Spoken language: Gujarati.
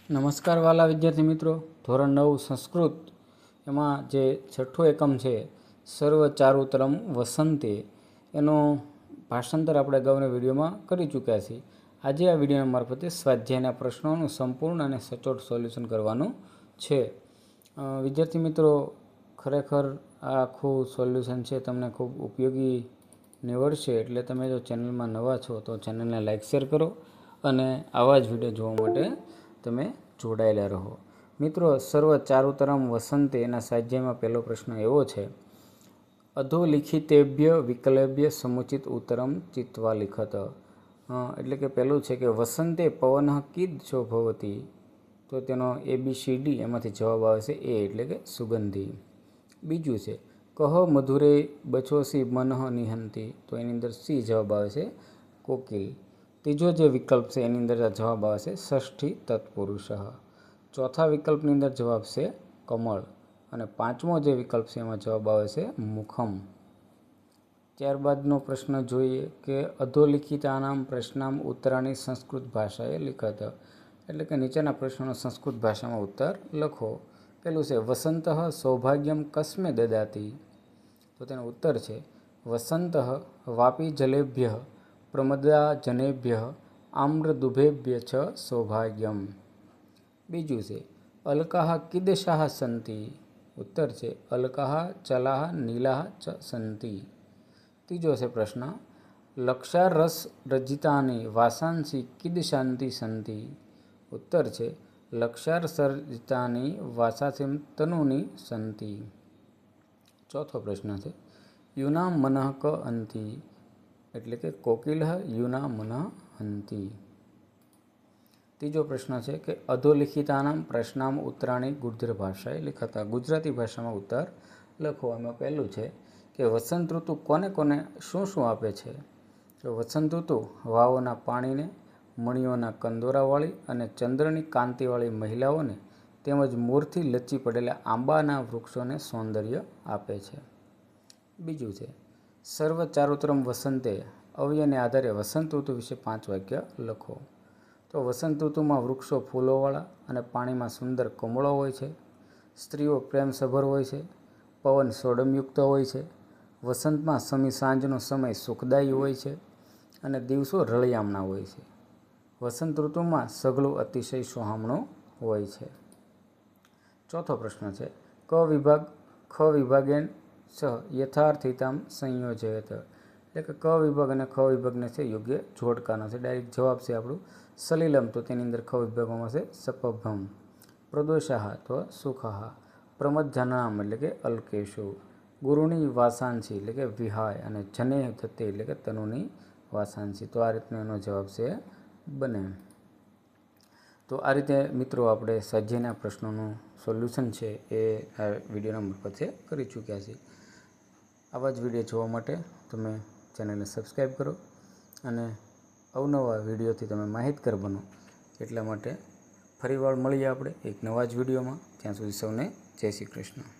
નમસ્કાર વાલા વિદ્યાર્થી મિત્રો, ધોરણ 9 સંસ્કૃત એમાં જે છઠ્ઠો એકમ છે સર્વ ચારુતરમ વસંતે એનો ભાષાંતર આપણે અગાઉના વિડીયોમાં કરી ચૂક્યા છીએ. આજે આ વિડીયોના મારફતે સ્વાધ્યાયના પ્રશ્નોનું સંપૂર્ણ અને સચોટ સોલ્યુશન કરવાનું છે. વિદ્યાર્થી મિત્રો, ખરેખર આ આખું સોલ્યુશન છે તમને ખૂબ ઉપયોગી નીવડશે. એટલે તમે જો ચેનલમાં નવા છો તો ચેનલને લાઇક શેર કરો અને આવા જ વિડીયો જોવા માટે તમે જોડાયેલા રહો. મિત્રો, સર્વ ચારુતરમ વસંતે એના સ્વાધ્યાયમાં પહેલો પ્રશ્ન એવો છે: અધોલિખિતેભ્ય વિકલેભ્ય સમુચિત ઉત્તરમ ચિત્વા લિખત. એટલે કે પહેલું છે કે વસંતે પવન કીદૃશો ભવતી. તો તેનો ABCD એમાંથી જવાબ આવે છે એ એટલે કે સુગંધી. બીજું છે કહ મધુરે બચોસી મનઃ નિહંતી. તો એની અંદર C જવાબ આવે છે કોકિલ. ત્રીજો જે વિકલ્પ છે એની અંદર જવાબ આવે છે ષષ્ઠી તત્પુરુષ. ચોથા વિકલ્પની અંદર જવાબ છે કમળ. અને પાંચમો જે વિકલ્પ છે એમાં જવાબ આવે છે મુખમ. ત્યારબાદનો પ્રશ્ન જોઈએ કે અધોલિખિતાનામ પ્રશ્નામ ઉત્તરાણી સંસ્કૃત ભાષાએ લિખત. એટલે કે નીચેના પ્રશ્નોનો સંસ્કૃત ભાષામાં ઉત્તર લખો. પેલું છે વસંત સૌભાગ્યમ કસ્મે દદાતી. તો તેનો ઉત્તર છે વસંત વાપી જલેભ્ય પ્રમદા જનેભ્ય આમ્રદુભેભ્ય ચ સૌભાગ્યમ. બીજું છે અલકાહ કિદશાહ સંતિ. ઉત્તર છે અલકાહ ચલાહ નીલાહ ચ સંતિ. ત્રીજો છે પ્રશ્ન લક્ષાર રસ રજિતાની વાસાંસી કિદશાંતિ સંતિ. ઉત્તર છે લક્ષાર સરજિતાની વાસાસિમ તનુની સંતિ. ચોથો પ્રશ્ન છે યુના મનઃ ક અંતિ. એટલે કે કોકિલ યુના મનઃ અંતિ. ત્રીજો પ્રશ્ન છે કે અધોલિખિતાનામ પ્રશ્નામ ઉત્તરાણી ગુર્જર ભાષાએ લિખતા. ગુજરાતી ભાષામાં ઉત્તર લખો. એમાં પહેલું છે કે વસંત ઋતુ કોને કોને શું શું આપે છે. તો વસંત ઋતુ વાવોના પાણીને, મણીઓના કંદોરાવાળી અને ચંદ્રની કાંતિવાળી મહિલાઓને તેમજ મોરથી લચ્છી પડેલા આંબાના વૃક્ષોને સૌંદર્ય આપે છે. બીજું છે સર્વ ચારુતરમ વસંતે અવયને આધારે વસંત ઋતુ વિશે 5 વાક્ય લખો. તો વસંત ઋતુમાં વૃક્ષો ફૂલોવાળા અને પાણીમાં સુંદર કમળો હોય છે. સ્ત્રીઓ પ્રેમસભર હોય છે. પવન સોડમયુક્ત હોય છે. વસંતમાં સમી સાંજનો સમય સુખદાયી હોય છે અને દિવસો રળિયામણા હોય છે. વસંત ઋતુમાં સઘળું અતિશય સોહામણું હોય છે. ચોથો પ્રશ્ન છે ક વિભાગ ખ વિભાગેન સ યથાર્થિતામ સંયોજયત. એટલે કે ક વિભાગ અને ખ વિભાગને છે યોગ્ય જોડકાનો છે. ડાયરેક્ટ જવાબ છે આપણું સલિલમ. તો તેની અંદર ખ વિભાગમાં છે સપભમ. પ્રદોષાહ તો સુખઃ. પ્રમજ્જનામ એટલે કે અલ્કેશુ. ગુરુની વાસાંસી એટલે કે વિહાય. અને જને થતે એટલે કે તનુની વાસાંસી. તો આ રીતનો એનો જવાબ છે બને. તો આ રીતે મિત્રો આપણે સ્વાધ્યાયના પ્રશ્નોનું સોલ્યુશન છે એ આ વિડીયોના મારફતે કરી ચૂક્યા છીએ. આવા જ વિડીયો જોવા માટે તમે ચેનલને સબસ્ક્રાઈબ કરો અને અવનવા વિડીયોથી તમે માહિતગાર બનો. એટલા માટે ફરીવાર મળીએ આપણે એક નવા જ વિડીયોમાં. ત્યાં સુધી સૌને જય શ્રી કૃષ્ણ.